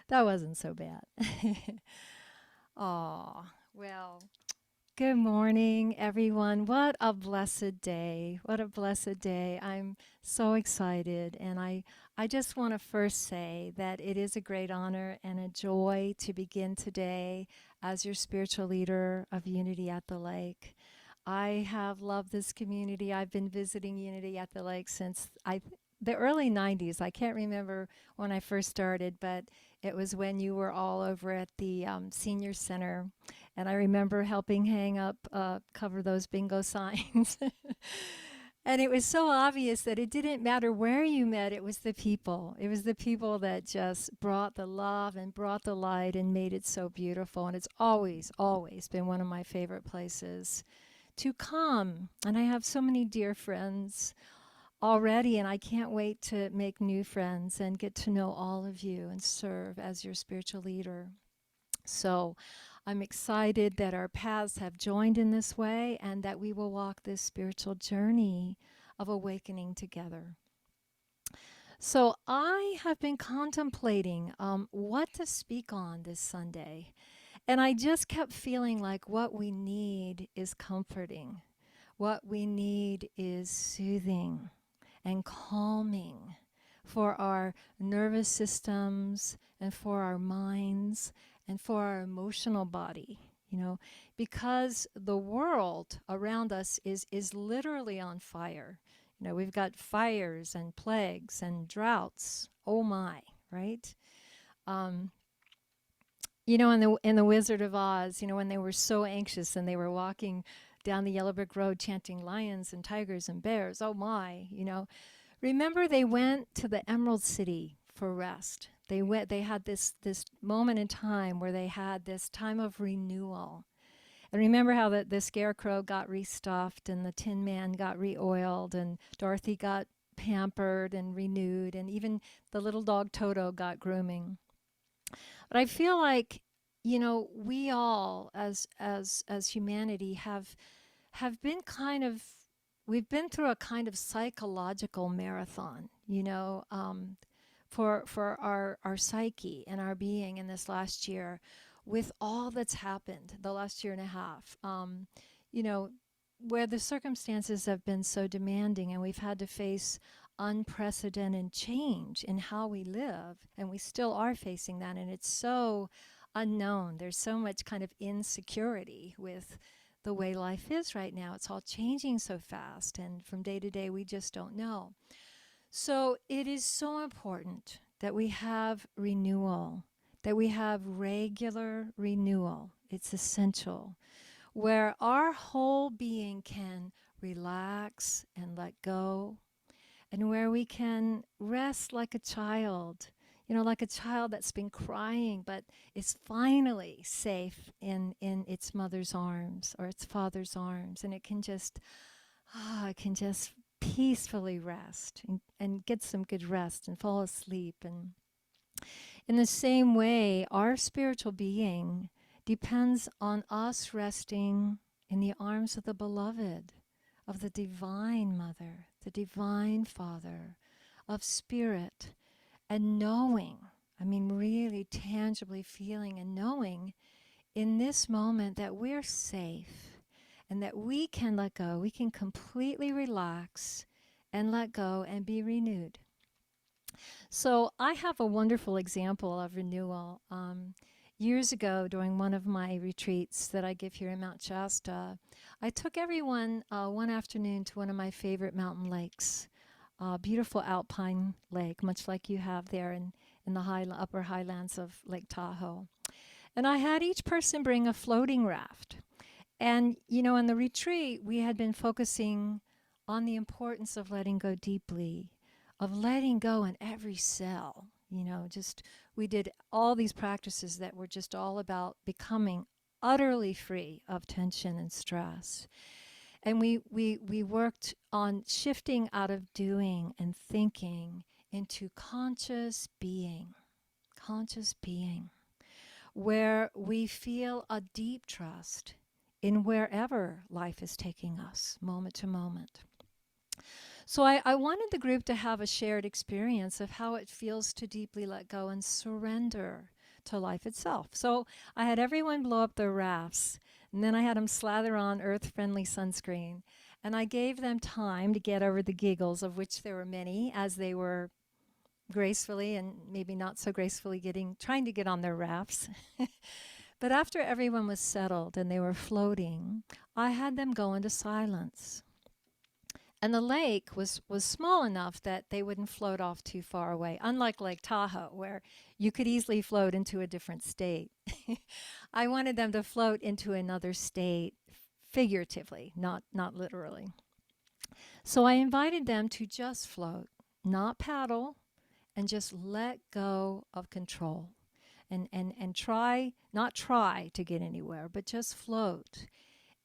That wasn't so bad. Oh, well, good morning, everyone. What a blessed day. What a blessed day. I'm so excited. And I just want to first say that it is a great honor and a joy to begin today as your spiritual leader of Unity at the Lake. I have loved this community. I've been visiting Unity at the Lake since the early 90s. I can't remember when I first started, but it was when you were all over at the senior center. And I remember helping hang up, cover those bingo signs. And it was so obvious that it didn't matter where you met, it was the people. It was the people that just brought the love and brought the light and made it so beautiful. And it's always, always been one of my favorite places to come. And I have so many dear friends already, and I can't wait to make new friends and get to know all of you and serve as your spiritual leader. So I'm excited that our paths have joined in this way and that we will walk this spiritual journey of awakening together. So I have been contemplating what to speak on this Sunday. And I just kept feeling like what we need is comforting. What we need is soothing and calming for our nervous systems and for our minds and for our emotional body, because the world around us is literally on fire. We've got fires and plagues and droughts. Oh my, right? Um, in the Wizard of Oz, when they were so anxious and they were walking down the yellow brick road chanting lions and tigers and bears, oh my. Remember, they went to the Emerald City for rest. They had this moment in time where they had this time of renewal. And remember how the scarecrow got restuffed and the Tin Man got re-oiled and Dorothy got pampered and renewed, and even the little dog Toto got grooming. But I feel like, we all as humanity have been we've been through a kind of psychological marathon, for our psyche and our being in this last year, with all that's happened the last year and a half. You know, where the circumstances have been so demanding, and we've had to face unprecedented change in how we live, and we still are facing that, and it's so unknown. There's so much kind of insecurity with the way life is right now. It's all changing so fast, and from day to day, we just don't know. So it is so important that we have renewal, that we have regular renewal. It's essential, where our whole being can relax and let go, and where we can rest like a child, like a child that's been crying but is finally safe in its mother's arms or its father's arms, and it can just peacefully rest and get some good rest and fall asleep. And in the same way, our spiritual being depends on us resting in the arms of the beloved, of the divine mother, the divine father, of spirit, and knowing, really tangibly feeling and knowing in this moment that we're safe and that we can let go. We can completely relax and let go and be renewed. So I have a wonderful example of renewal. Years ago, during one of my retreats that I give here in Mount Shasta, I took everyone one afternoon to one of my favorite mountain lakes, a beautiful alpine lake, much like you have there in the upper highlands of Lake Tahoe. And I had each person bring a floating raft. And, in the retreat, we had been focusing on the importance of letting go deeply, of letting go in every cell. Just we did all these practices that were just all about becoming utterly free of tension and stress. And we worked on shifting out of doing and thinking into conscious being, where we feel a deep trust in wherever life is taking us, moment to moment. So I wanted the group to have a shared experience of how it feels to deeply let go and surrender to life itself. So I had everyone blow up their rafts, and then I had them slather on earth-friendly sunscreen. And I gave them time to get over the giggles, of which there were many, as they were gracefully and maybe not so gracefully trying to get on their rafts. But after everyone was settled and they were floating, I had them go into silence. And the lake was small enough that they wouldn't float off too far away, unlike Lake Tahoe, where you could easily float into a different state. I wanted them to float into another state figuratively, not literally. So I invited them to just float, not paddle, and just let go of control. And not try to get anywhere, but just float.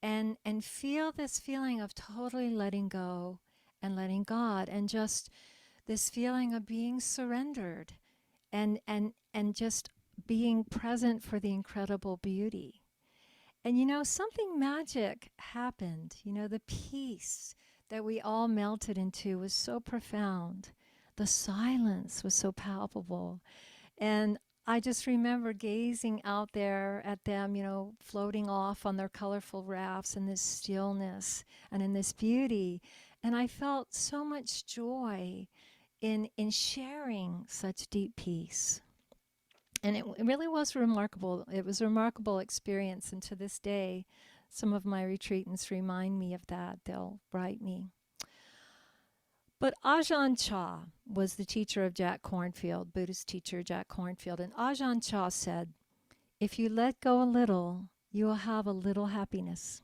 And feel this feeling of totally letting go and letting God, and just this feeling of being surrendered and just being present for the incredible beauty. And something magic happened. The peace that we all melted into was so profound. The silence was so palpable. And I just remember gazing out there at them, floating off on their colorful rafts in this stillness and in this beauty. And I felt so much joy in sharing such deep peace. And it really was remarkable. It was a remarkable experience. And to this day, some of my retreatants remind me of that. They'll write me. But Ajahn Chah was the teacher of Jack Kornfield, Buddhist teacher Jack Kornfield. And Ajahn Chah said, if you let go a little, you will have a little happiness.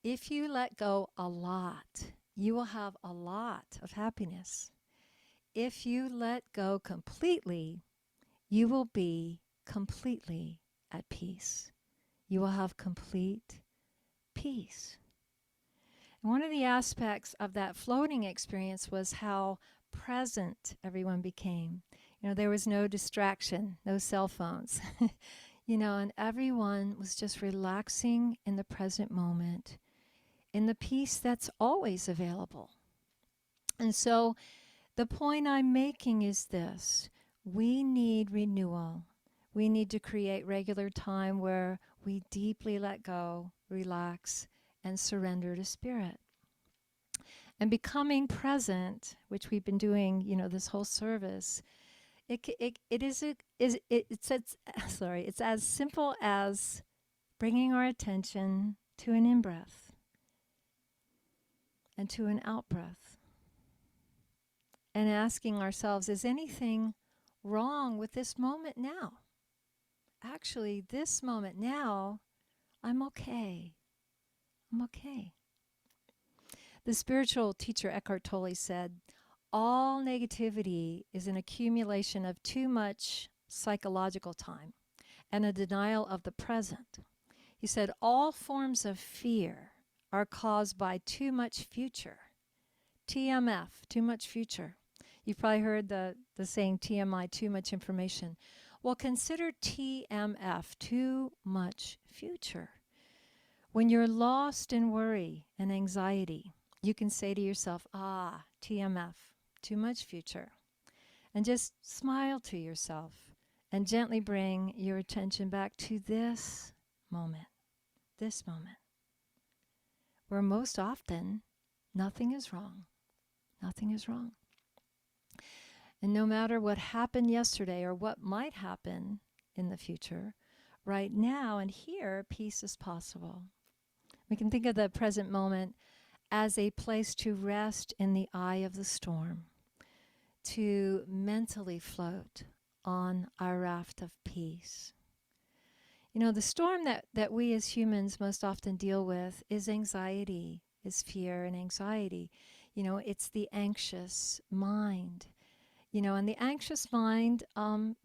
If you let go a lot, you will have a lot of happiness. If you let go completely, you will be completely at peace. You will have complete peace. And one of the aspects of that floating experience was how present everyone became. There was no distraction, no cell phones, and everyone was just relaxing in the present moment, in the peace that's always available. And so the point I'm making is this: we need renewal. We need to create regular time where we deeply let go, relax, and surrender to Spirit. And becoming present, which we've been doing, this whole service, it's as simple as bringing our attention to an in-breath and to an out-breath, and asking ourselves, is anything wrong with this moment now? Actually, this moment now, I'm okay. I'm okay. The spiritual teacher Eckhart Tolle said, all negativity is an accumulation of too much psychological time and a denial of the present. He said, all forms of fear are caused by too much future. TMF, too much future. You've probably heard the saying TMI, too much information. Well, consider TMF, too much future. When you're lost in worry and anxiety, you can say to yourself, TMF, too much future. And just smile to yourself and gently bring your attention back to this moment, where most often nothing is wrong. Nothing is wrong. And no matter what happened yesterday or what might happen in the future, right now and here, peace is possible. We can think of the present moment as a place to rest in the eye of the storm, to mentally float on our raft of peace. The storm that we as humans most often deal with is anxiety, is fear and anxiety. It's the anxious mind. And the anxious mind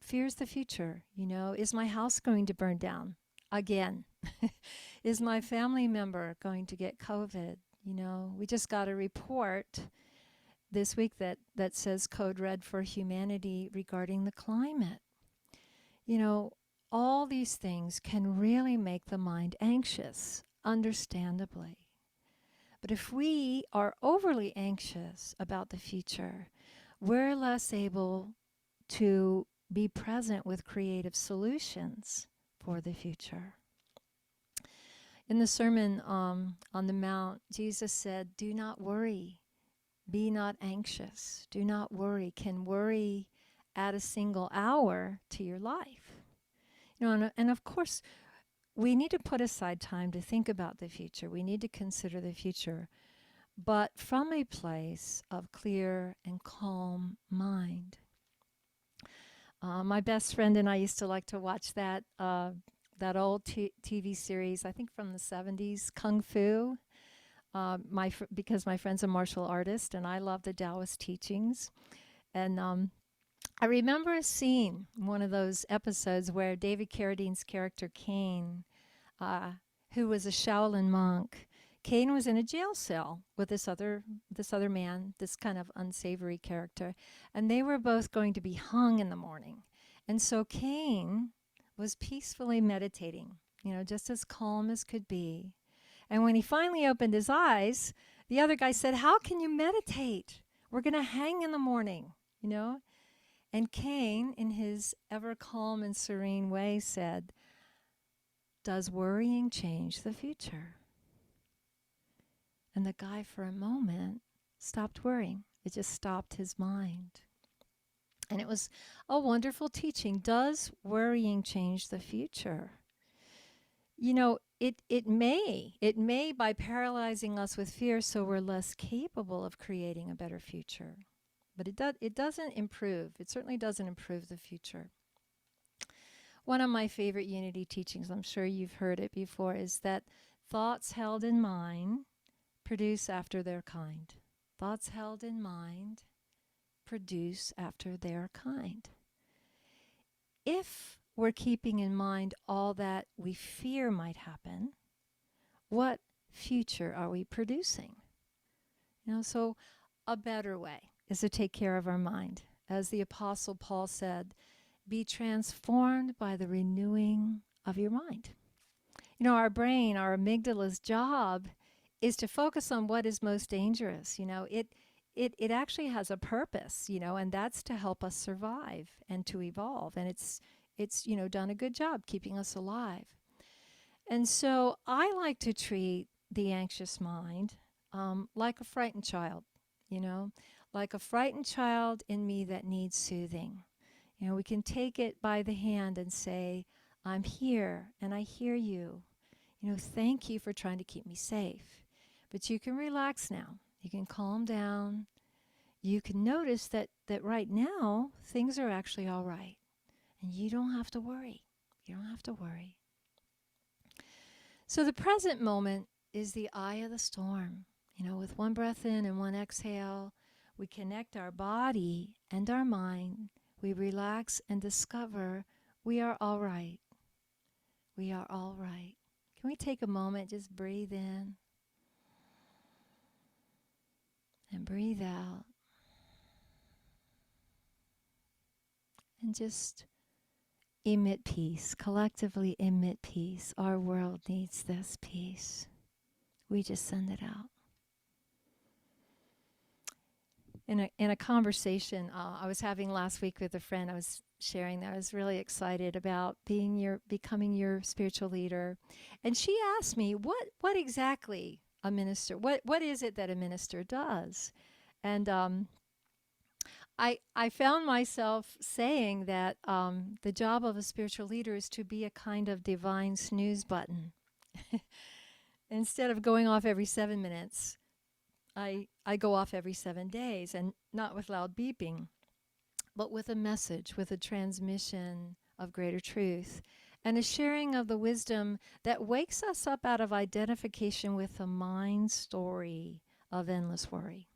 fears the future. Is my house going to burn down again? Is my family member going to get COVID? We just got a report this week that says code red for humanity regarding the climate. All these things can really make the mind anxious, understandably. But if we are overly anxious about the future, we're less able to be present with creative solutions for the future. In the Sermon on the Mount, Jesus said, "Do not worry, be not anxious, do not worry." Can worry add a single hour to your life? And of course, we need to put aside time to think about the future. We need to consider the future, but from a place of clear and calm mind. My best friend and I used to like to watch that old TV series, I think from the 70s, Kung Fu. Because my friend's a martial artist, and I love the Taoist teachings. And I remember a scene, one of those episodes where David Carradine's character Cain, who was a Shaolin monk, Cain was in a jail cell with this other man, this kind of unsavory character, and they were both going to be hung in the morning. And so Cain was peacefully meditating, just as calm as could be. And when he finally opened his eyes, the other guy said, "How can you meditate? We're going to hang in the morning," And Cain, in his ever calm and serene way, said, "Does worrying change the future?" And the guy, for a moment, stopped worrying. It just stopped his mind. And it was a wonderful teaching. Does worrying change the future? It may by paralyzing us with fear so we're less capable of creating a better future. But it doesn't improve. It certainly doesn't improve the future. One of my favorite unity teachings, I'm sure you've heard it before, is that thoughts held in mind produce after their kind. Thoughts held in mind produce after their kind. If we're keeping in mind all that we fear might happen, what future are we producing? So a better way is to take care of our mind. As the Apostle Paul said, be transformed by the renewing of your mind. Our brain, our amygdala's job is to focus on what is most dangerous. It actually has a purpose, and that's to help us survive and to evolve. And it's done a good job keeping us alive. And so I like to treat the anxious mind like a frightened child, like a frightened child in me that needs soothing. We can take it by the hand and say, "I'm here and I hear you. Thank you for trying to keep me safe. But you can relax now. You can calm down. You can notice that right now things are actually all right. And you don't have to worry. You don't have to worry." So the present moment is the eye of the storm. With one breath in and one exhale, we connect our body and our mind. We relax and discover we are all right. We are all right. Can we take a moment, just breathe in and breathe out, and just emit peace, collectively emit peace. Our world needs this peace. We just send it out. In a conversation I was having last week with a friend, I was sharing that I was really excited about becoming your spiritual leader. And she asked me, what exactly a minister, what is it that a minister does? And I found myself saying that the job of a spiritual leader is to be a kind of divine snooze button. Instead of going off every 7 minutes, I go off every 7 days, and not with loud beeping, but with a message, with a transmission of greater truth, and a sharing of the wisdom that wakes us up out of identification with the mind story of endless worry.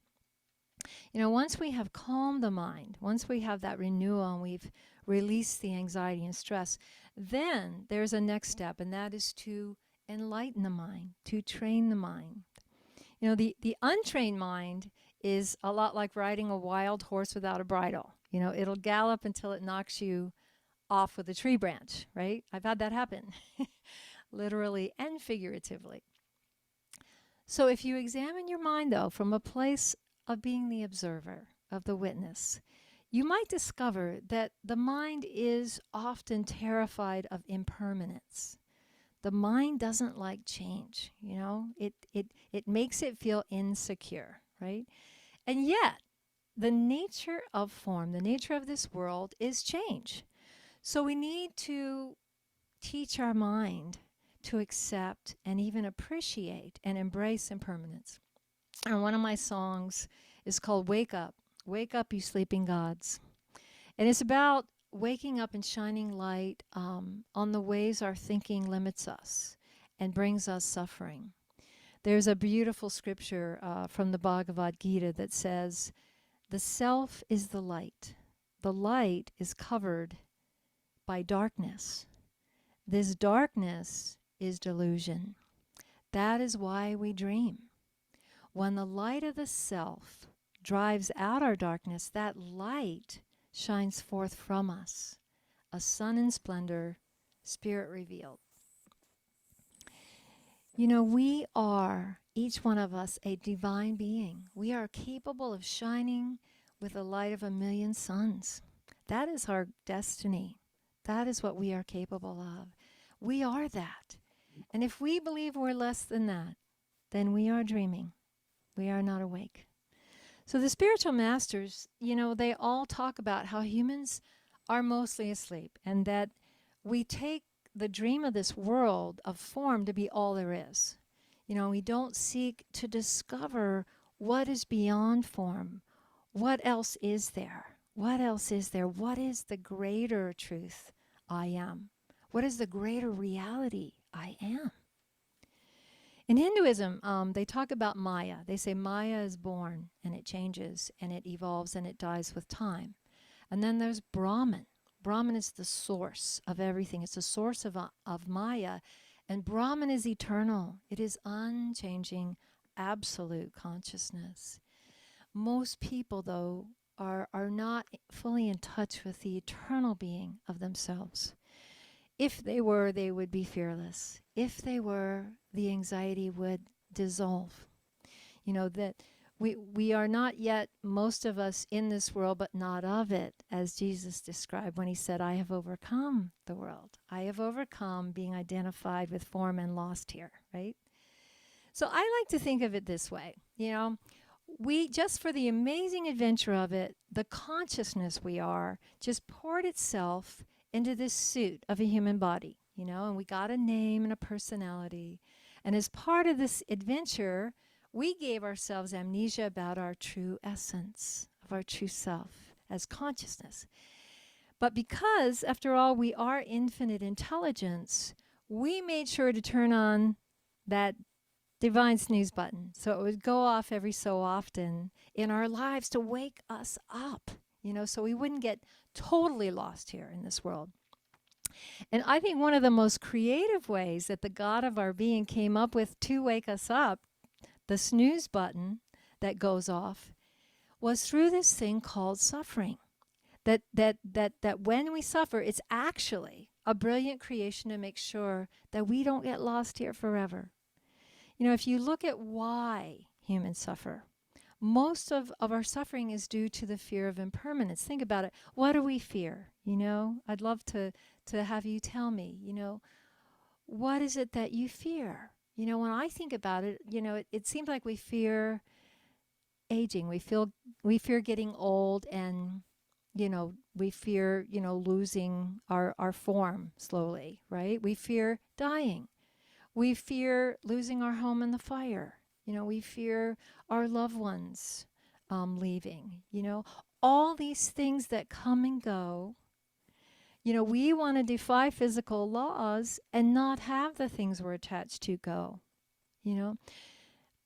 Once we have calmed the mind, once we have that renewal and we've released the anxiety and stress, then there's a next step, and that is to enlighten the mind, to train the mind. The untrained mind is a lot like riding a wild horse without a bridle. It'll gallop until it knocks you off with a tree branch, right? I've had that happen, literally and figuratively. So if you examine your mind, though, from a place of being the observer, of the witness, you might discover that the mind is often terrified of impermanence. The mind doesn't like change, you know? It makes it feel insecure, right? And yet, the nature of form, the nature of this world is change. So we need to teach our mind to accept and even appreciate and embrace impermanence. And one of my songs is called Wake Up. Wake up, you sleeping gods. And it's about waking up and shining light on the ways our thinking limits us and brings us suffering. There's a beautiful scripture from the Bhagavad Gita that says, the self is the light. The light is covered by darkness. This darkness is delusion. That is why we dream. When the light of the self drives out our darkness, that light shines forth from us, a sun in splendor, spirit revealed. You know, we are, each one of us, a divine being. We are capable of shining with the light of 1,000,000 suns. That is our destiny. That is what we are capable of. We are that. And if we believe we're less than that, then we are dreaming. We are not awake. So the spiritual masters, you know, they all talk about how humans are mostly asleep and that we take the dream of this world of form to be all there is. You know, we don't seek to discover what is beyond form. What else is there? What else is there? What is the greater truth I am? What is the greater reality I am? In Hinduism, they talk about Maya. They say Maya is born and it changes and it evolves and it dies with time. And then there's Brahman. Brahman is the source of everything. It's the source of Maya. And Brahman is eternal. It is unchanging, absolute consciousness. Most people, though, are not fully in touch with the eternal being of themselves. If they were, they would be fearless. If they were, the anxiety would dissolve. You know, that we are not yet, most of us, in this world, but not of it, as Jesus described when he said, I have overcome the world. I have overcome being identified with form and lost here, right? So I like to think of it this way, you know, we, just for the amazing adventure of it, the consciousness we are just poured itself into this suit of a human body, you know, and we got a name and a personality. And as part of this adventure, we gave ourselves amnesia about our true essence, of our true self as consciousness. But because, after all, we are infinite intelligence, we made sure to turn on that divine snooze button. So it would go off every so often in our lives to wake us up, you know, so we wouldn't get totally lost here in this world. And I think one of the most creative ways that the God of our being came up with to wake us up, the snooze button that goes off, was through this thing called suffering. That when we suffer, it's actually a brilliant creation to make sure that we don't get lost here forever. You know, if you look at why humans suffer, most of our suffering is due to the fear of impermanence. Think about it. What do we fear? You know, I'd love to have you tell me, you know, what is it that you fear? You know, when I think about it, you know, it seems like we fear aging. We fear getting old, and, you know, we fear, you know, losing our form slowly, right? We fear dying. We fear losing our home in the fire. You know, we fear our loved ones leaving. You know, all these things that come and go. You know, we want to defy physical laws and not have the things we're attached to go. You know,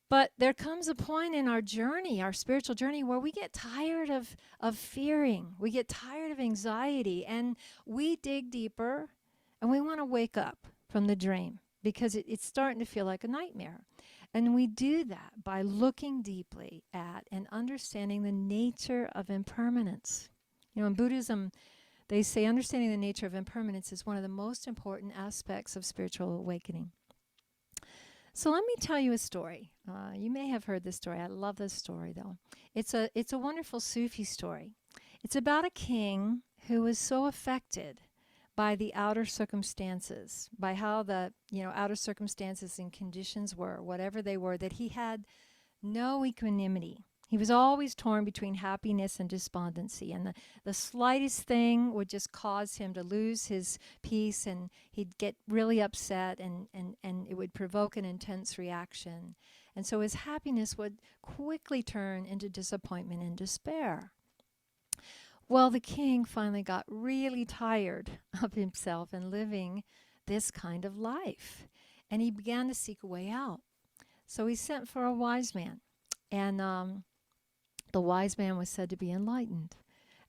but there comes a point in our journey, our spiritual journey, where we get tired of fearing. We get tired of anxiety, and we dig deeper, and we want to wake up from the dream, because it's starting to feel like a nightmare. And we do that by looking deeply at and understanding the nature of impermanence. You know, in Buddhism, they say understanding the nature of impermanence is one of the most important aspects of spiritual awakening. So let me tell you a story. You may have heard this story. I love this story, though. It's a wonderful Sufi story. It's about a king who was so affected by the outer circumstances, by how the, outer circumstances and conditions were, whatever they were, that he had no equanimity. He was always torn between happiness and despondency, and the slightest thing would just cause him to lose his peace, and he'd get really upset, and it would provoke an intense reaction. And so his happiness would quickly turn into disappointment and despair. Well, the king finally got really tired of himself and living this kind of life, and he began to seek a way out. So he sent for a wise man, and the wise man was said to be enlightened.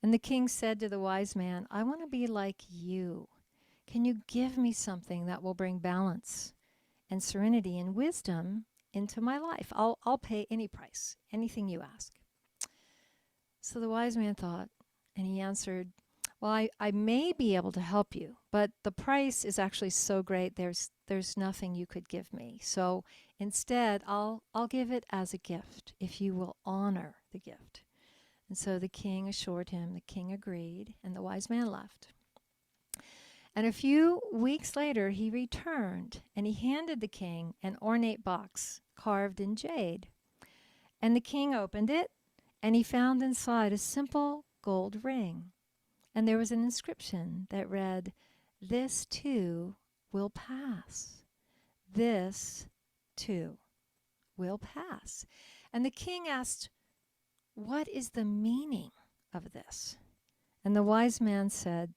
And the king said to the wise man, I want to be like you. Can you give me something that will bring balance and serenity and wisdom into my life? I'll pay any price, anything you ask. So the wise man thought, and he answered, well, I may be able to help you, but the price is actually so great, there's nothing you could give me. So instead, I'll give it as a gift if you will honor the gift. And so the king assured him, the king agreed, and the wise man left. And a few weeks later, he returned, and he handed the king an ornate box carved in jade. And the king opened it, and he found inside a simple gold ring. And there was an inscription that read, "This too will pass. This too will pass." And the king asked, what is the meaning of this? And the wise man said,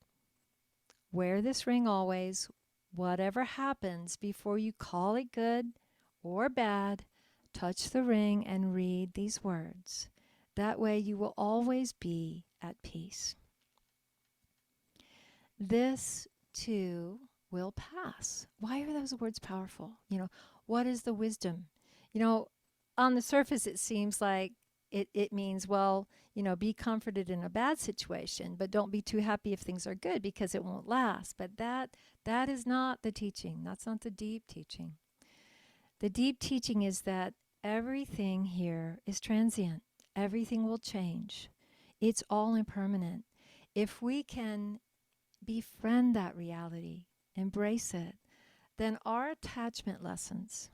wear this ring always, whatever happens, before you call it good or bad, touch the ring and read these words. That way you will always be at peace. This too will pass. Why are those words powerful? What is the wisdom? On the surface it seems like it means, well, be comforted in a bad situation, but don't be too happy if things are good because it won't last. But that is not the teaching. That's not the deep teaching. The deep teaching is that everything here is transient. Everything will change. It's all impermanent. If we can befriend that reality, embrace it, then our attachment lessens.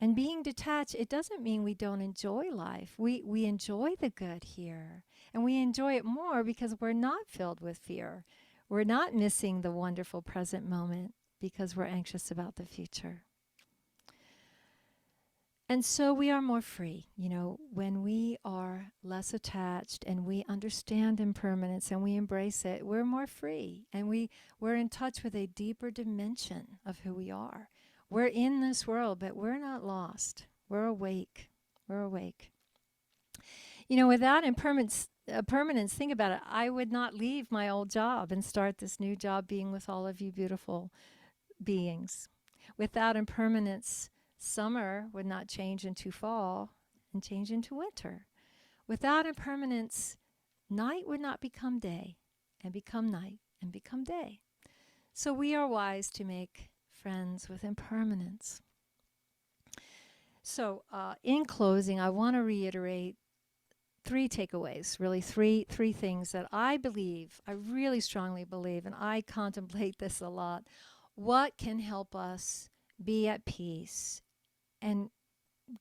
And being detached, it doesn't mean we don't enjoy life. We enjoy the good here. And we enjoy it more because we're not filled with fear. We're not missing the wonderful present moment because we're anxious about the future. And so we are more free, when we are less attached and we understand impermanence and we embrace it, we're more free. And we're in touch with a deeper dimension of who we are. We're in this world, but we're not lost. We're awake. We're awake. Without impermanence, think about it. I would not leave my old job and start this new job being with all of you beautiful beings. Without impermanence, summer would not change into fall and change into winter. Without impermanence, night would not become day and become night and become day. So we are wise to make friends with impermanence. So in closing, I want to reiterate 3 takeaways, really three things that I believe, I really strongly believe, and I contemplate this a lot. What can help us be at peace and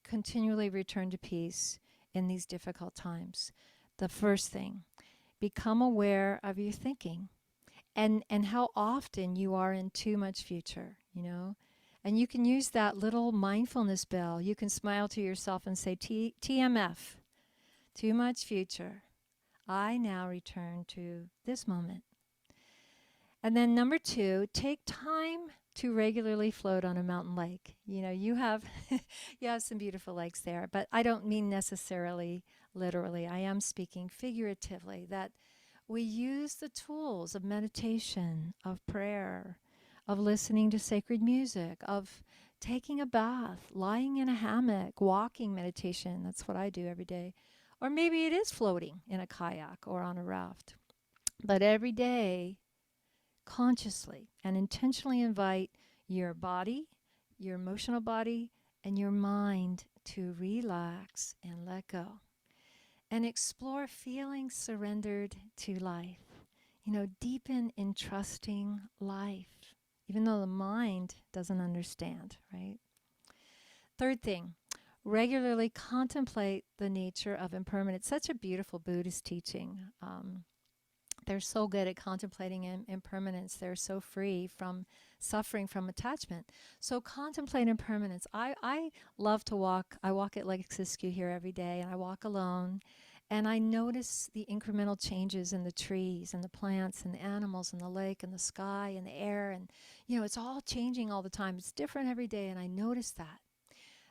continually return to peace in these difficult times? The first thing, become aware of your thinking and how often you are in too much future, And you can use that little mindfulness bell. You can smile to yourself and say, TMF, too much future. I now return to this moment. And then number 2, take time to regularly float on a mountain lake. You have you have some beautiful lakes there, but I don't mean necessarily literally. I am speaking figuratively, that we use the tools of meditation, of prayer, of listening to sacred music, of taking a bath, lying in a hammock, walking meditation. That's what I do every day. Or maybe it is floating in a kayak or on a raft. But every day, consciously and intentionally invite your body, your emotional body, and your mind to relax and let go. and explore feeling surrendered to life. You know, deepen in trusting life, even though the mind doesn't understand, right? Third thing, regularly contemplate the nature of impermanence. Such a beautiful Buddhist teaching. They're so good at contemplating impermanence. They're so free from suffering from attachment. So contemplate impermanence. I love to walk. I walk at Lake Siskiyou here every day, and I walk alone. And I notice the incremental changes in the trees and the plants and the animals and the lake and the sky and the air. And, you know, it's all changing all the time. It's different every day, and I notice that.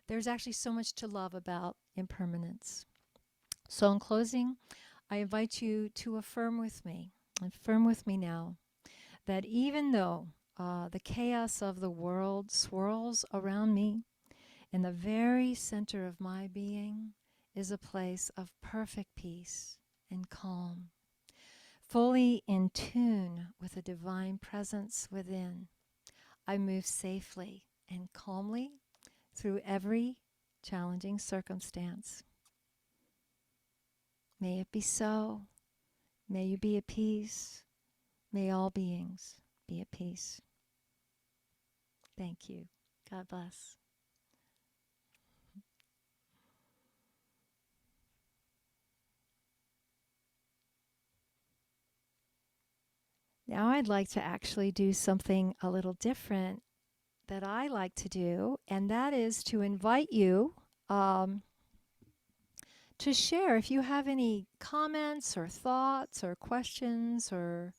There's actually so much to love about impermanence. So in closing, I invite you to affirm with me now, that even though the chaos of the world swirls around me, in the very center of my being is a place of perfect peace and calm, fully in tune with a divine presence within. I move safely and calmly through every challenging circumstance. May it be so. May you be at peace. May all beings be at peace. Thank you. God bless. Now I'd like to actually do something a little different that I like to do, and that is to invite you to share if you have any comments or thoughts or questions or